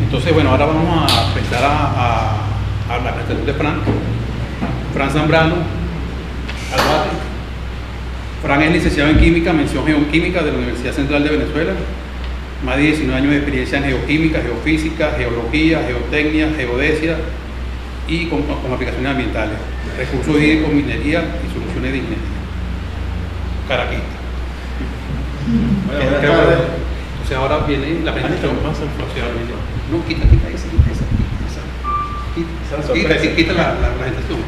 Entonces, bueno, ahora vamos a empezar a la presentación de Fran Zambrano, Albate. Fran es licenciado en Química, mención Geoquímica de la Universidad Central de Venezuela. Más de 19 años de experiencia en geoquímica, geofísica, geología, geotecnia, geodesia y con aplicaciones ambientales, recursos hídricos, minería y soluciones de ingeniería. Caraquita. Bueno, buenas tardes. Entonces ahora viene la presentación. No, quita esa. Quita la presentación.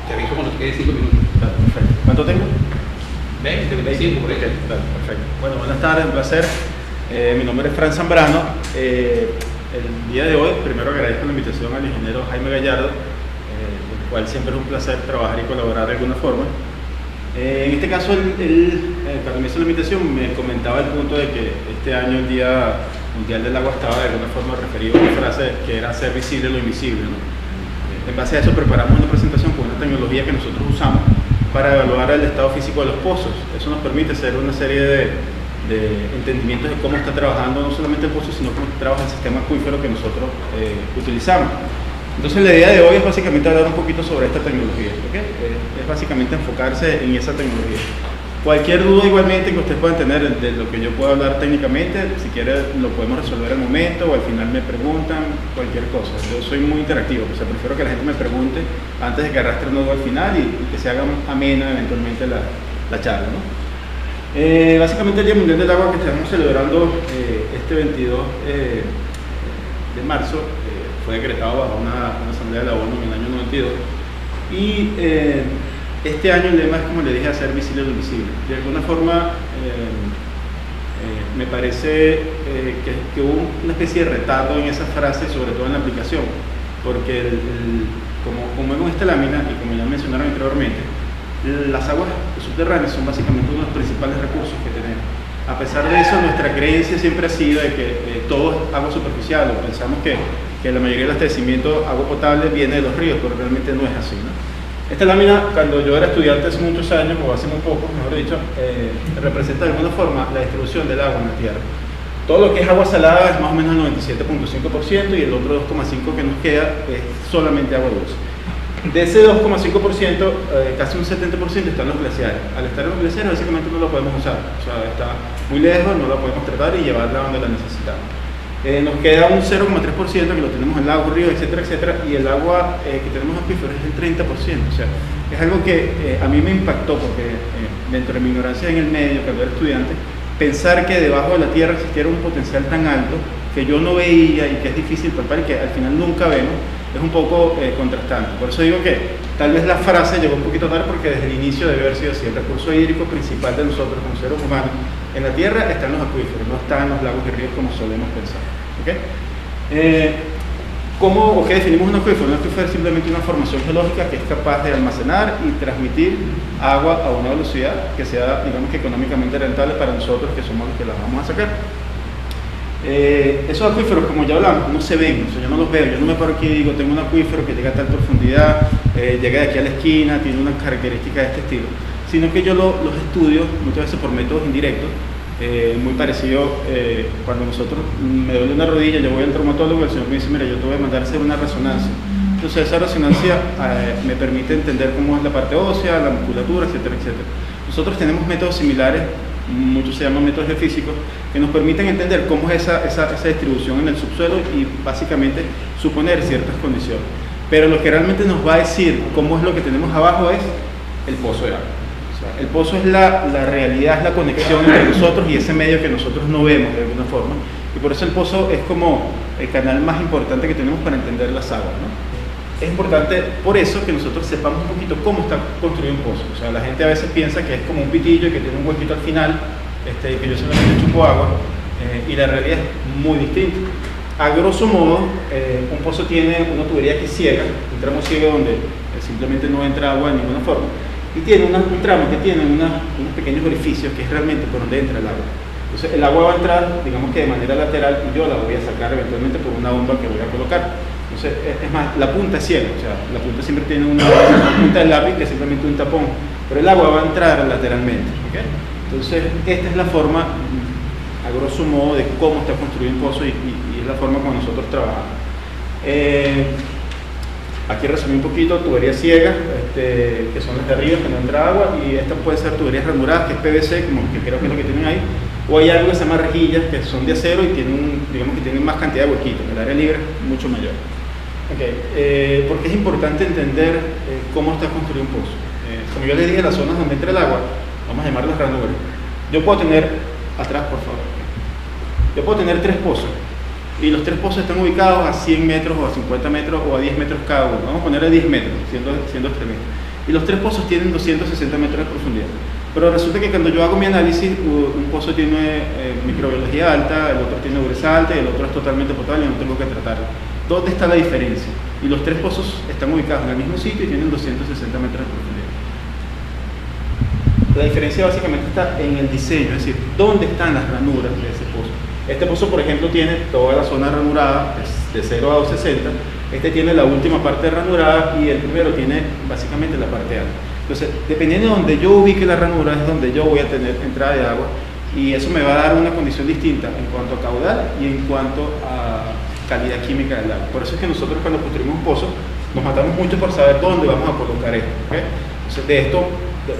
Te aviso cuando te quede 5 minutos. Perfecto. ¿Cuánto tengo? 20, 25, por ahí. Perfecto. Bueno, buenas tardes, un placer. Mi nombre es Fran Zambrano. El día de hoy, primero agradezco la invitación al ingeniero Jaime Gallardo, con el cual siempre es un placer trabajar y colaborar de alguna forma. En este caso, cuando me hizo la invitación, me comentaba el punto de que este año, el Día Mundial del Agua, estaba de alguna forma referido a una frase que era hacer visible lo invisible, ¿no? En base a eso preparamos una presentación con una tecnología que nosotros usamos para evaluar el estado físico de los pozos. Eso nos permite hacer una serie de entendimientos de cómo está trabajando no solamente el pozo, sino cómo trabaja el sistema acuífero que nosotros utilizamos. Entonces la idea de hoy es básicamente hablar un poquito sobre esta tecnología, ¿okay? Es básicamente enfocarse en esa tecnología. Cualquier duda igualmente que ustedes puedan tener de lo que yo pueda hablar técnicamente, si quieren lo podemos resolver al momento o al final me preguntan cualquier cosa. Yo soy muy interactivo, o sea, prefiero que la gente me pregunte antes de que arrastre un nudo al final y que se haga amena eventualmente la charla, ¿no? Básicamente el Día Mundial del Agua que estamos celebrando este 22 de marzo fue decretado bajo una asamblea de la ONU en el año 92 y este año el lema es, como le dije, hacer visible lo invisible. De alguna forma me parece que hubo una especie de retardo en esa frase, sobre todo en la aplicación, porque como vemos esta lámina y como ya mencionaron anteriormente, las aguas subterráneas son básicamente uno de los principales recursos que tenemos. A pesar de eso, nuestra creencia siempre ha sido de que todo es agua superficial, o pensamos que la mayoría del abastecimiento agua potable viene de los ríos, pero realmente no es así, ¿no? Esta lámina, cuando yo era estudiante hace muchos años, o hace muy poco, mejor dicho, representa de alguna forma la distribución del agua en la Tierra. Todo lo que es agua salada es más o menos el 97.5% y el otro 2,5% que nos queda es solamente agua dulce. De ese 2,5%, casi un 70% están los glaciares. Al estar en los glaciares, básicamente no lo podemos usar. O sea, está muy lejos, no lo podemos tratar y llevarla donde la necesitamos. Nos queda un 0,3% que lo tenemos en lagos, ríos, etcétera, etcétera, y el agua que tenemos acuífero es el 30%. O sea, es algo que a mí me impactó porque dentro de mi ignorancia en el medio, cuando era estudiante, pensar que debajo de la tierra existiera un potencial tan alto que yo no veía y que es difícil palpar y que al final nunca vemos, es un poco contrastante. Por eso digo que tal vez la frase llegó un poquito tarde porque desde el inicio debe haber sido así. El recurso hídrico principal de nosotros como seres humanos en la tierra está en los acuíferos, no está en los lagos y ríos como solemos pensar. ¿Okay? ¿Cómo o qué definimos un acuífero? Un acuífero es simplemente una formación geológica que es capaz de almacenar y transmitir agua a una velocidad que sea, digamos, que económicamente rentable para nosotros que somos los que las vamos a sacar. Esos acuíferos, como ya hablamos, no se ven, o sea, yo no los veo, yo no me paro aquí y digo, tengo un acuífero que llega a tal profundidad, llega de aquí a la esquina, tiene una característica de este estilo, sino que yo los estudio muchas veces por métodos indirectos, muy parecido cuando me duele una rodilla, yo voy al traumatólogo y el señor me dice, mira, yo te voy a mandar a hacer una resonancia. Entonces esa resonancia me permite entender cómo es la parte ósea, la musculatura, etcétera, etcétera. Nosotros tenemos métodos similares, muchos se llaman métodos geofísicos, que nos permiten entender cómo es esa distribución en el subsuelo y básicamente suponer ciertas condiciones. Pero lo que realmente nos va a decir cómo es lo que tenemos abajo es el pozo de agua. O sea, el pozo es la realidad, es la conexión entre nosotros y ese medio que nosotros no vemos de alguna forma. Y por eso el pozo es como el canal más importante que tenemos para entender las aguas, ¿no? Es importante por eso que nosotros sepamos un poquito cómo está construido un pozo. O sea, la gente a veces piensa que es como un pitillo y que tiene un huequito al final, y que yo solamente chupo agua, y la realidad es muy distinta. A grosso modo, un pozo tiene una tubería que es ciega, un tramo ciego donde simplemente no entra agua de ninguna forma, y tiene un tramo que tiene unos pequeños orificios que es realmente por donde entra el agua. Entonces el agua va a entrar, digamos que de manera lateral, y yo la voy a sacar eventualmente por una bomba que voy a colocar. Entonces, es más, la punta es ciega, o sea, la punta siempre tiene una punta del lápiz que es simplemente un tapón, pero el agua va a entrar lateralmente. ¿Okay? Entonces, esta es la forma, a grosso modo, de cómo está construido un pozo y es la forma como nosotros trabajamos. Aquí resumí un poquito, tuberías ciegas, que son las de arriba, que no entra agua, y estas pueden ser tuberías ranuradas, que es PVC, como que creo que es lo que tienen ahí, o hay algo que se llama rejillas, que son de acero y tienen, digamos que tienen más cantidad de huequitos, el área libre es mucho mayor. Okay. Porque es importante entender cómo está construido un pozo. Como yo les dije, las zonas donde entra el agua, vamos a llamarlas ranuras. Yo puedo tener, atrás por favor, yo puedo tener 3 pozos, y los 3 pozos están ubicados a 100 metros o a 50 metros o a 10 metros cada uno. Vamos a poner a 10 metros, siendo extremista. Y los 3 pozos tienen 260 metros de profundidad. Pero resulta que cuando yo hago mi análisis, un pozo tiene microbiología alta, el otro tiene dureza alta y el otro es totalmente potable y no tengo que tratarlo. ¿Dónde está la diferencia? Y los 3 pozos están ubicados en el mismo sitio y tienen 260 metros de profundidad. La diferencia básicamente está en el diseño, es decir, dónde están las ranuras de ese pozo. Este pozo, por ejemplo, tiene toda la zona ranurada, de 0 a 260. Este tiene la última parte ranurada y el primero tiene básicamente la parte alta. Entonces, dependiendo de donde yo ubique la ranura, es donde yo voy a tener entrada de agua, y eso me va a dar una condición distinta en cuanto a caudal y en cuanto a calidad química del agua. Por eso es que nosotros, cuando construimos un pozo, nos matamos mucho por saber dónde vamos a colocar esto. ¿Okay? Entonces,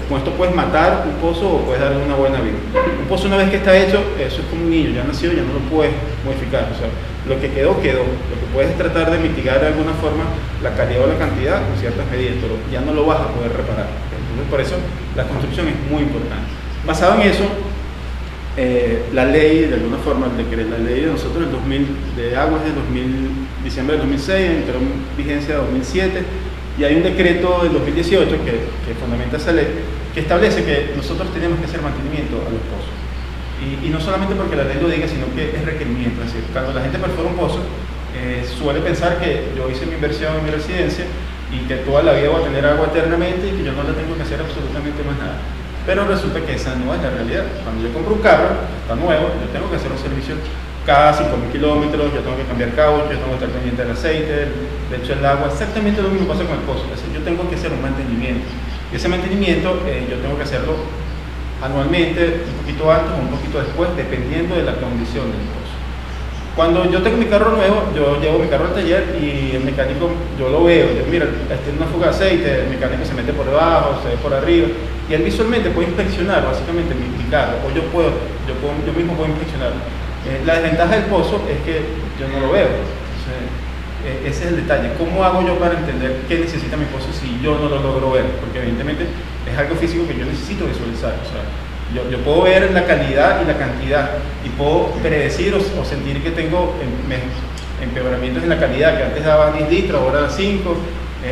con esto puedes matar un pozo o puedes darle una buena vida. Un pozo, una vez que está hecho, eso es como un niño, ya nació, ya no lo puedes modificar. O sea, lo que quedó, quedó. Lo que puedes es tratar de mitigar de alguna forma la calidad o la cantidad con ciertas medidas, pero ya no lo vas a poder reparar. Entonces, por eso la construcción es muy importante. Basado en eso, la ley, de alguna forma, la ley de nosotros de aguas de diciembre del 2006, entró en vigencia de 2007, y hay un decreto del 2018 que fundamenta esa ley, que establece que nosotros tenemos que hacer mantenimiento a los pozos. Y no solamente porque la ley lo diga, sino que es requerimiento. Es decir, cuando la gente perfora un pozo, suele pensar que yo hice mi inversión en mi residencia y que toda la vida voy a tener agua eternamente y que yo no le tengo que hacer absolutamente más nada. Pero resulta que esa no es la realidad. Cuando yo compro un carro, está nuevo, yo tengo que hacer un servicio cada 5.000 kilómetros, yo tengo que cambiar cabos, yo tengo que estar pendiente del aceite, de hecho el agua, exactamente lo mismo pasa con el pozo. Es decir, yo tengo que hacer un mantenimiento. Y ese mantenimiento yo tengo que hacerlo anualmente, un poquito antes o un poquito después, dependiendo de la condición del pozo. Cuando yo tengo mi carro nuevo, yo llevo mi carro al taller y el mecánico, yo lo veo, yo, mira, tiene una fuga de aceite, el mecánico se mete por debajo, se ve por arriba, y él visualmente puede inspeccionar básicamente mi carro, o yo mismo puedo inspeccionarlo. La desventaja del pozo es que yo no lo veo. Entonces, ese es el detalle. ¿Cómo hago yo para entender qué necesita mi pozo si yo no lo logro ver? Porque evidentemente es algo físico que yo necesito visualizar. O sea, yo puedo ver la calidad y la cantidad y puedo predecir o sentir que tengo empeoramientos en la calidad, que antes daba 10 litros, ahora da 5,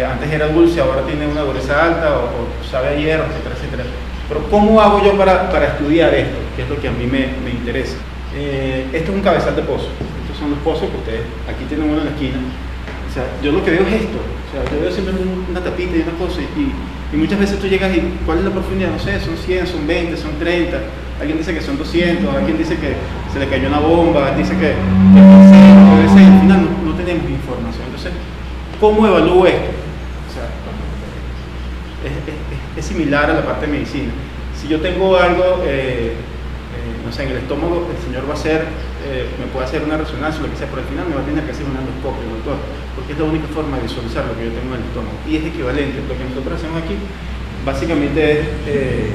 antes era dulce, ahora tiene una dureza alta o sabe a hierro, etcétera, etcétera. Pero ¿cómo hago yo para estudiar esto? Que es lo que a mí me interesa. Esto es un cabezal de pozo. Estos son los pozos que ustedes, aquí tienen uno en la esquina. O sea, yo lo que veo es esto. O sea, yo veo siempre una tapita y una cosa y muchas veces tú llegas y ¿cuál es la profundidad? No sé, son 100, son 20, son 30. Alguien dice que son 200, alguien dice que se le cayó una bomba, dice que es 0, puede ser. Al final no tenemos información. Entonces, ¿cómo evalúo esto? O sea, es similar a la parte de medicina. Si yo tengo algo, no sé, en el estómago, el señor va a hacer, me puede hacer una resonancia o lo que sea, pero al final me va a tener que hacer un endoscopio, doctor, porque es la única forma de visualizar lo que yo tengo en el estómago. Y es equivalente. Lo que nosotros hacemos aquí, básicamente es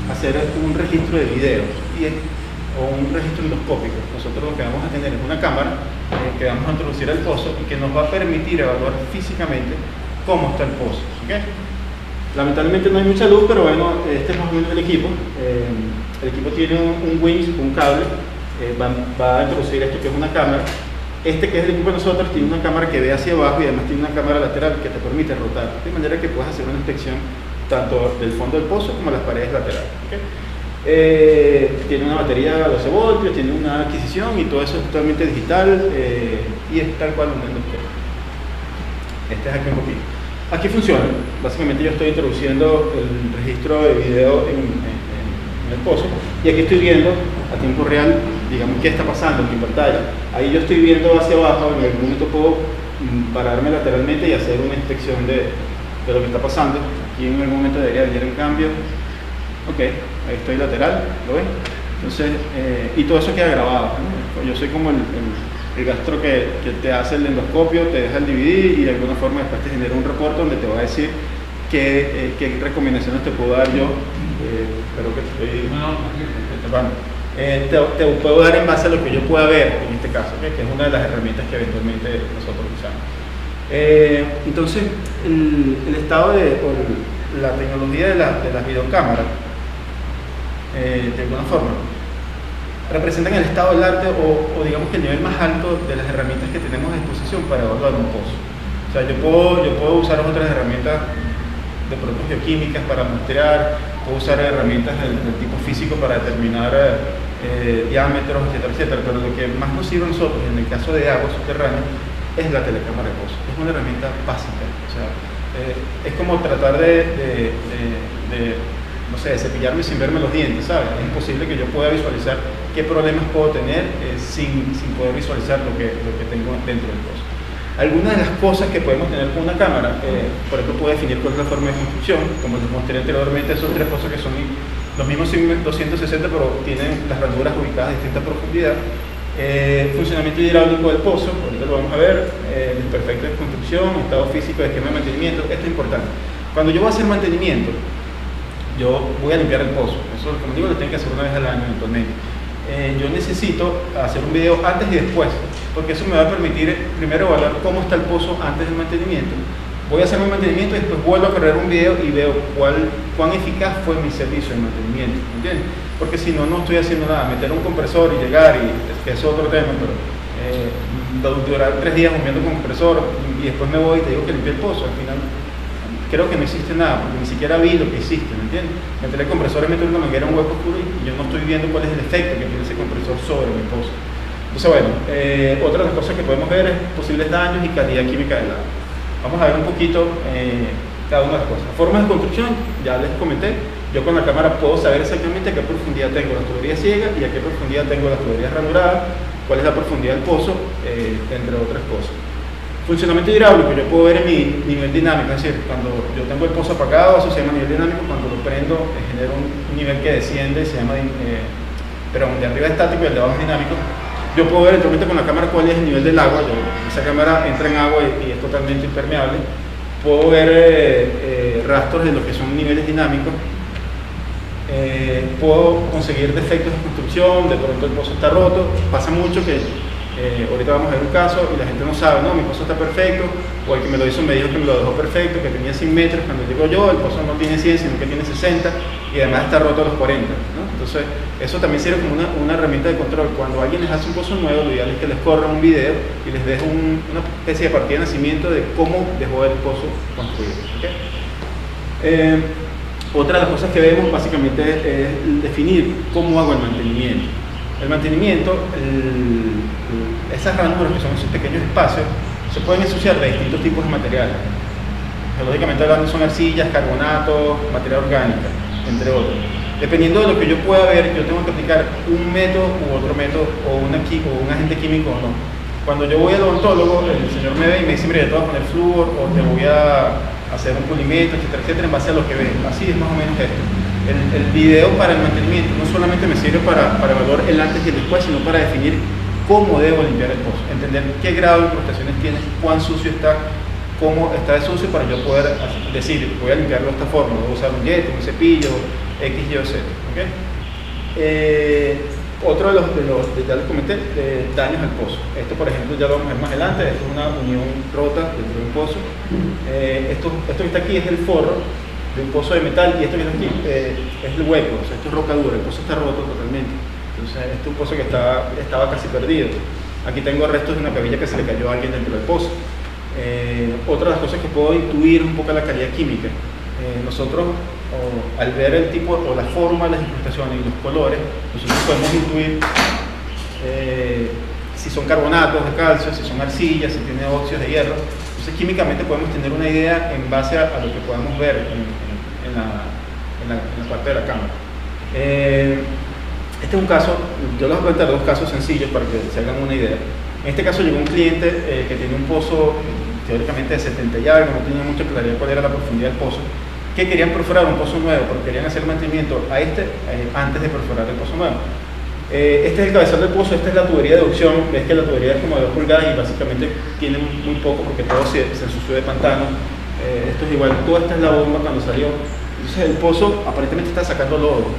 hacer un registro de video o un registro endoscópico. Nosotros lo que vamos a tener es una cámara que vamos a introducir al pozo y que nos va a permitir evaluar físicamente cómo está el pozo. ¿Okay? Lamentablemente no hay mucha luz, pero bueno, este es más o menos el equipo. El equipo tiene un winch, un cable, va a introducir esto que es una cámara. Este que es el equipo de nosotros tiene una cámara que ve hacia abajo y además tiene una cámara lateral que te permite rotar, de manera que puedas hacer una inspección tanto del fondo del pozo como las paredes laterales. ¿Okay? Tiene una batería a 12 voltios, tiene una adquisición y todo eso es totalmente digital y es tal cual un endoscopio. Este es aquí un poquito. Aquí funciona. Básicamente yo estoy introduciendo el registro de video en el pozo y aquí estoy viendo a tiempo real, digamos, qué está pasando en mi pantalla. Ahí yo estoy viendo hacia abajo, en algún momento puedo pararme lateralmente y hacer una inspección de lo que está pasando. Aquí en algún momento debería venir un cambio. Ok, ahí estoy lateral, ¿lo ven? Entonces, y todo eso queda grabado, ¿no? Yo soy como el gastro que te hace el endoscopio, te deja el DVD y de alguna forma después te genera un reporte donde te va a decir qué recomendaciones te puedo dar yo. Espero que estoy... te puedo dar en base a lo que yo pueda ver en este caso, ¿okay? Que es una de las herramientas que eventualmente nosotros usamos. Entonces, el estado o la tecnología de las videocámaras, de alguna forma, representan el estado del arte o digamos que el nivel más alto de las herramientas que tenemos a disposición para evaluar un pozo. O sea, yo puedo usar otras herramientas de pronto bioquímicas para muestrear, puedo usar herramientas del tipo físico para determinar diámetros, etcétera, etcétera, pero lo que más nos sirve a nosotros en el caso de agua subterránea es la telecámara de pozo. Es una herramienta básica, o sea, es como tratar no sé, de cepillarme sin verme los dientes, ¿sabes? Es imposible que yo pueda visualizar qué problemas puedo tener sin poder visualizar lo que tengo dentro del pozo. Algunas de las cosas que podemos tener con una cámara, por ejemplo, puedo definir cuál es la forma de construcción, como les mostré anteriormente, esos tres pozos que son los mismos 260, pero tienen las ranuras ubicadas a distinta profundidad. Funcionamiento hidráulico del pozo, ahorita lo vamos a ver, desperfecto de construcción, estado físico de esquema de mantenimiento. Esto es importante. Cuando yo voy a hacer mantenimiento, yo voy a limpiar el pozo. Eso, como digo, lo tengo que hacer una vez al año eventualmente. Yo necesito hacer un video antes y después, porque eso me va a permitir primero evaluar cómo está el pozo antes del mantenimiento. Voy a hacer mi mantenimiento y después vuelvo a correr un video y veo cuán eficaz fue mi servicio de mantenimiento, ¿entiendes? Porque si no, no estoy haciendo nada. Meter un compresor y llegar, que es otro tema, pero durar 3 días moviendo con compresor y después me voy y te digo que limpié el pozo, al final creo que no existe nada, porque ni siquiera vi lo que existe, ¿me entiendes? Meter el compresor y meter una manguera en un hueco oscuro y yo no estoy viendo cuál es el efecto que tiene ese compresor sobre mi pozo. Entonces, bueno, otra de las cosas que podemos ver es posibles daños y calidad química del agua. Vamos a ver un poquito cada una de las cosas. Formas de construcción, ya les comenté, yo con la cámara puedo saber exactamente a qué profundidad tengo las tuberías ciegas y a qué profundidad tengo las tuberías ranuradas, cuál es la profundidad del pozo, entre otras cosas. Funcionamiento hidráulico, yo puedo ver en mi nivel dinámico, es decir, cuando yo tengo el pozo apagado, eso se llama nivel dinámico, cuando lo prendo genera un nivel que desciende, se llama, pero de arriba estático y el de abajo es dinámico. Yo puedo ver eventualmente con la cámara cuál es el nivel del agua. Esa cámara entra en agua y es totalmente impermeable. Puedo ver rastros de lo que son niveles dinámicos. Puedo conseguir defectos de construcción, de pronto el pozo está roto. Pasa mucho que ahorita vamos a ver un caso y la gente no sabe, no, mi pozo está perfecto, o el que me lo hizo me dijo que me lo dejó perfecto, que tenía 100 metros, cuando llego yo el pozo no tiene 100 sino que tiene 60 y además está roto a los 40, ¿no? Entonces eso también sirve como una herramienta de control. Cuando alguien les hace un pozo nuevo, lo ideal es que les corra un video y les deje una especie de partida de nacimiento de cómo dejó el pozo construido, ¿okay? Otra de las cosas que vemos básicamente es definir cómo hago el mantenimiento. El mantenimiento, esas ranuras que son esos pequeños espacios, se pueden ensuciar de distintos tipos de materiales. Geológicamente hablando son arcillas, carbonato, materia orgánica, entre otros. Dependiendo de lo que yo pueda ver, yo tengo que aplicar un método u otro método, o un agente químico o no. Cuando yo voy al odontólogo, el señor me ve y me dice, mira, yo te voy a poner flúor, o te voy a hacer un pulimento, etcétera, etcétera, en base a lo que ve. Así es más o menos esto. El video para el mantenimiento no solamente me sirve para evaluar el antes y el después, sino para definir cómo debo limpiar el pozo, entender qué grado de incrustaciones tiene, cuán sucio está, cómo está de sucio, para yo poder decir, voy a limpiarlo de esta forma, voy a usar un yete, un cepillo, X, Y o Z. ¿Okay? Otro de los ya les comenté, daños al pozo. Esto, por ejemplo, ya lo vamos a ver más adelante. Esto es una unión rota dentro de un pozo. Esto que está aquí es el forro de un pozo de metal y esto que está aquí es el hueco, o sea, esto es roca dura, el pozo está roto totalmente. Entonces, este es un pozo que estaba casi perdido. Aquí tengo restos de una cabilla que se le cayó a alguien dentro del pozo. Otra de las cosas que puedo intuir un poco la calidad química. Nosotros, al ver el tipo o la forma de las incrustaciones y los colores, nosotros podemos intuir si son carbonatos de calcio, si son arcillas, si tiene óxidos de hierro. Entonces, químicamente podemos tener una idea en base a lo que podamos ver en la parte de la cámara. Este es un caso, yo les voy a contar 2 casos sencillos para que se hagan una idea. En este caso llegó un cliente que tenía un pozo teóricamente de 70 y algo, no tenía mucha claridad cuál era la profundidad del pozo, que querían perforar un pozo nuevo, porque querían hacer mantenimiento a antes de perforar el pozo nuevo. Este es el cabezal del pozo, esta es la tubería de adducción. Ves que la tubería es como de 2 pulgadas y básicamente tiene muy poco porque todo se ensució de pantano. Esto es igual, toda esta es la bomba cuando salió. Entonces el pozo aparentemente está sacando lodo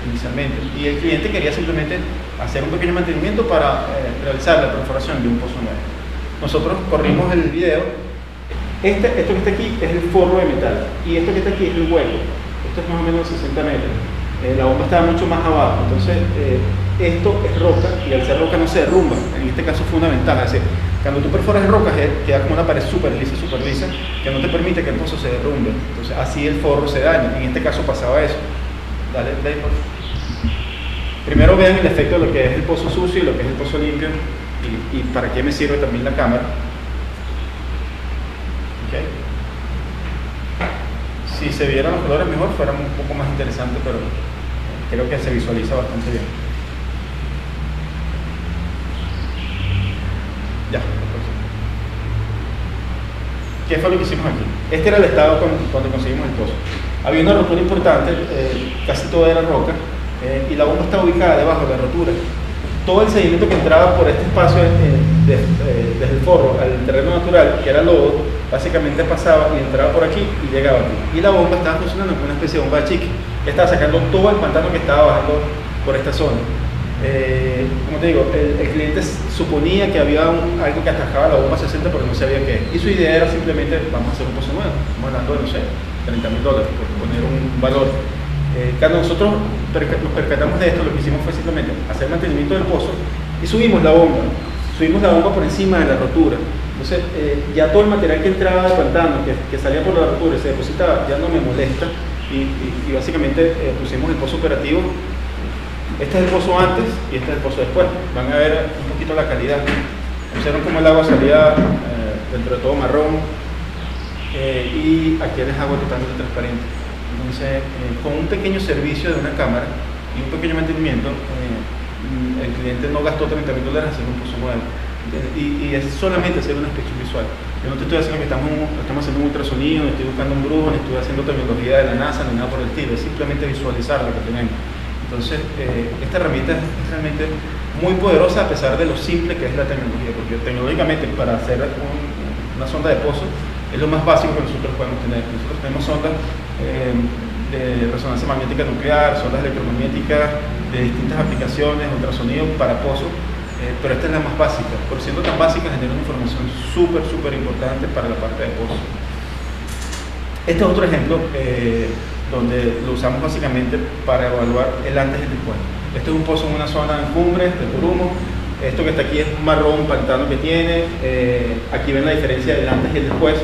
inicialmente y el cliente quería simplemente hacer un pequeño mantenimiento para realizar la perforación de un pozo nuevo. Nosotros corrimos el video. Esto que está aquí es el forro de metal y esto que está aquí es el hueco. Esto es más o menos 60 metros. La bomba estaba mucho más abajo, entonces esto es roca y al ser roca no se derrumba. En este caso fue una ventaja, es decir, cuando tú perforas en roca queda como una pared súper lisa, que no te permite que el pozo se derrumbe. Entonces así el forro se daña. En este caso pasaba eso. Dale play, por favor. Primero vean el efecto de lo que es el pozo sucio y lo que es el pozo limpio y para qué me sirve también la cámara. Okay. Si se vieran los colores mejor fuera un poco más interesante, pero creo que se visualiza bastante bien. Ya. ¿Qué fue lo que hicimos aquí? Este era el estado cuando conseguimos el pozo. Había una rotura importante, casi toda era roca, y la bomba estaba ubicada debajo de la rotura. Todo el sedimento que entraba por este espacio desde el forro al terreno natural, que era lodo, básicamente pasaba y entraba por aquí y llegaba aquí. Y la bomba estaba funcionando como una especie de bomba de chique. Estaba sacando todo el pantano que estaba bajando por esta zona. Como te digo, el cliente suponía que había algo que atajaba la bomba 60, pero no sabía qué. Y su idea era simplemente, vamos a hacer un pozo nuevo. Estamos hablando de, no sé, $30,000, por poner un valor. Cuando nosotros nos percatamos de esto, lo que hicimos fue simplemente hacer mantenimiento del pozo y subimos la bomba. Subimos la bomba por encima de la rotura. Entonces, ya todo el material que entraba de pantano, que salía por la rotura y se depositaba, ya no me molesta. Y básicamente pusimos el pozo operativo. Este es el pozo antes y este es el pozo después. Van a ver un poquito la calidad. Observen cómo el agua salía dentro de todo marrón. Y aquí es agua totalmente transparente. Entonces, con un pequeño servicio de una cámara y un pequeño mantenimiento, el cliente no gastó $30,000 haciendo un pozo nuevo. Y es solamente hacer una inspección visual. Yo no te estoy diciendo que estamos haciendo un ultrasonido, ni estoy buscando un brujo, ni estoy haciendo tecnología de la NASA, ni nada por el estilo. Es simplemente visualizar lo que tenemos. Entonces, esta herramienta es realmente muy poderosa a pesar de lo simple que es la tecnología, porque tecnológicamente para hacer una sonda de pozo es lo más básico que nosotros podemos tener. Nosotros tenemos sondas de resonancia magnética nuclear, sondas electromagnéticas de distintas aplicaciones, ultrasonido para pozos, pero esta es la más básica. Por siendo tan básica, genera una información súper importante para la parte de pozo. Este es otro ejemplo donde lo usamos básicamente para evaluar el antes y el después. Este es un pozo en una zona en cumbre de Corumo. Esto que está aquí es un marrón pantano que tiene. Aquí ven la diferencia del antes y el después.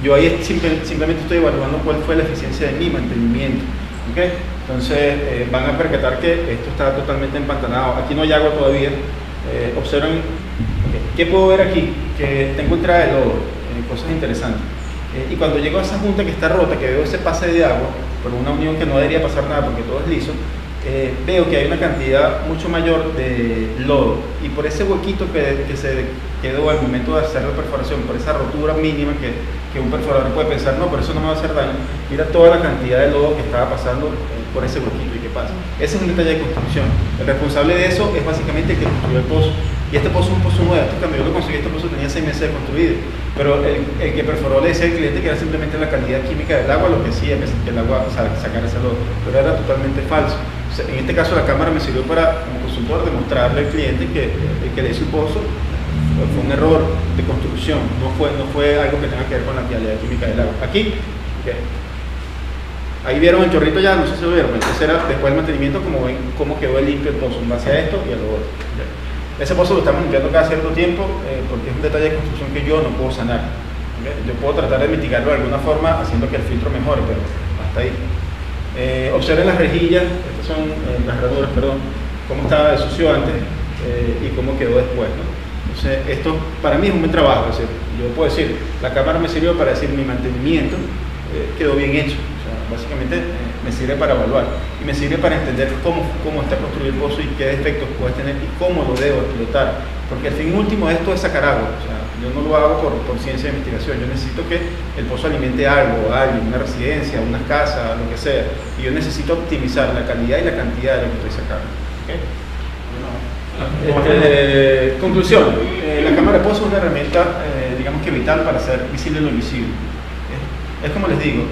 Yo ahí simplemente estoy evaluando cuál fue la eficiencia de mi mantenimiento. ¿Okay? Entonces van a percatar que esto está totalmente empantanado. Aquí no hay agua todavía. Observen, ¿qué puedo ver aquí? Que tengo entrada de lodo, cosas interesantes. Y cuando llego a esa junta que está rota, que veo ese pase de agua, por una unión que no debería pasar nada porque todo es liso, veo que hay una cantidad mucho mayor de lodo. Y por ese huequito que se quedó al momento de hacer la perforación, por esa rotura mínima que un perforador puede pensar, no, por eso no me va a hacer daño, mira toda la cantidad de lodo que estaba pasando por ese huequito y qué pasa. Ese es un detalle de construcción. El responsable de eso es básicamente el que construyó el pozo. Y este pozo es un pozo nuevo. Cuando yo lo conseguí, este pozo tenía 6 meses de construido. Pero el que perforó le decía al cliente que era simplemente la calidad química del agua, lo que hacía que el agua sacara ese lodo. Pero era totalmente falso. O sea, en este caso la cámara me sirvió para, como consultor, demostrarle al cliente que el que le hizo el pozo fue un error de construcción, no fue algo que tenga que ver con la calidad química del agua. Aquí, okay. Ahí vieron el chorrito ya, no sé si lo vieron, entonces era después del mantenimiento como ven cómo quedó limpio el pozo en base a esto y a lo otro. Okay. Ese pozo lo estamos limpiando cada cierto tiempo porque es un detalle de construcción que yo no puedo sanar. Okay. Yo puedo tratar de mitigarlo de alguna forma haciendo que el filtro mejore, pero hasta ahí. Observen las rejillas, estas son las ranuras, perdón, cómo estaba de sucio antes y cómo quedó después, ¿no? Entonces, esto para mí es un buen trabajo. Es decir, yo puedo decir, la cámara me sirvió para decir mi mantenimiento quedó bien hecho. O sea, básicamente me sirve para evaluar y me sirve para entender cómo está construido el pozo y qué defectos puede tener y cómo lo debo explotar. Porque el fin último de esto es sacar agua. O sea, yo no lo hago por ciencia de investigación. Yo necesito que el pozo alimente algo, a alguien, una residencia, una casa, lo que sea. Y yo necesito optimizar la calidad y la cantidad de lo que estoy sacando. ¿Okay? Conclusión, la cámara de pozo es una herramienta, digamos que vital para hacer visible lo invisible. Es como les digo,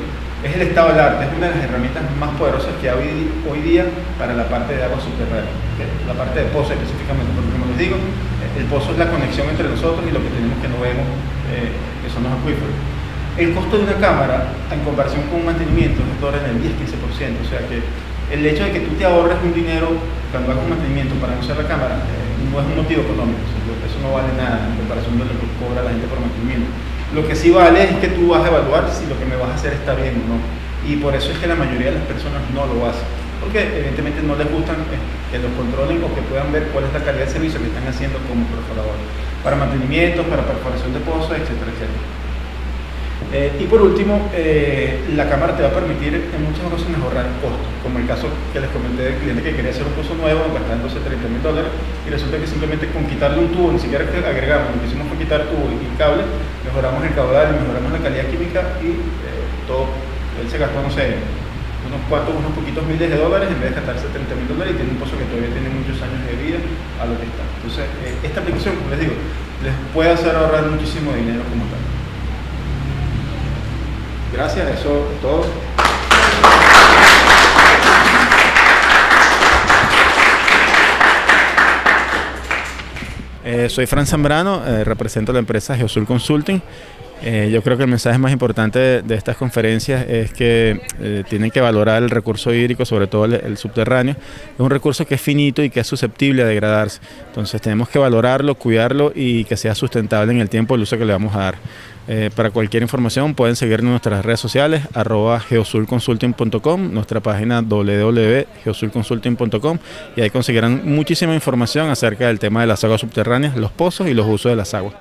es el estado del arte, es una de las herramientas más poderosas que hay hoy día para la parte de agua subterránea, ¿okay? La parte de pozo específicamente, porque como les digo, el pozo es la conexión entre nosotros y lo que tenemos que no vemos, que son los acuíferos. El costo de una cámara, en comparación con un mantenimiento, es en el 10-15%, o sea que el hecho de que tú te ahorres un dinero cuando hagas un mantenimiento para no usar la cámara no es un motivo económico, o sea, eso no vale nada en comparación de lo que cobra la gente por mantenimiento. Lo que sí vale es que tú vas a evaluar si lo que me vas a hacer está bien o no, y por eso es que la mayoría de las personas no lo hacen, porque evidentemente no les gustan que los controlen o que puedan ver cuál es la calidad de servicio que están haciendo como perforadores, para mantenimiento, para perforación de pozos, etcétera, etcétera. Y por último, la cámara te va a permitir en muchas ocasiones ahorrar costos, como el caso que les comenté del cliente que quería hacer un pozo nuevo gastándose $30,000 y resulta que simplemente con quitarle un tubo, ni siquiera que agregamos, lo que hicimos fue quitar tubo y cable, mejoramos el caudal y mejoramos la calidad química y todo. Él se gastó, no sé, unos poquitos miles de dólares en vez de gastarse $30,000 y tiene un pozo que todavía tiene muchos años de vida a lo que está. Entonces, esta aplicación, como les digo, les puede hacer ahorrar muchísimo dinero como tal. Gracias, eso es todo. Soy Fran Zambrano, represento la empresa Geosul Consulting. Yo creo que el mensaje más importante de estas conferencias es que tienen que valorar el recurso hídrico, sobre todo el subterráneo. Es un recurso que es finito y que es susceptible a degradarse. Entonces tenemos que valorarlo, cuidarlo y que sea sustentable en el tiempo el uso que le vamos a dar. Para cualquier información pueden seguirnos en nuestras redes sociales @geosulconsulting.com, nuestra página www.geosulconsulting.com, y ahí conseguirán muchísima información acerca del tema de las aguas subterráneas, los pozos y los usos de las aguas.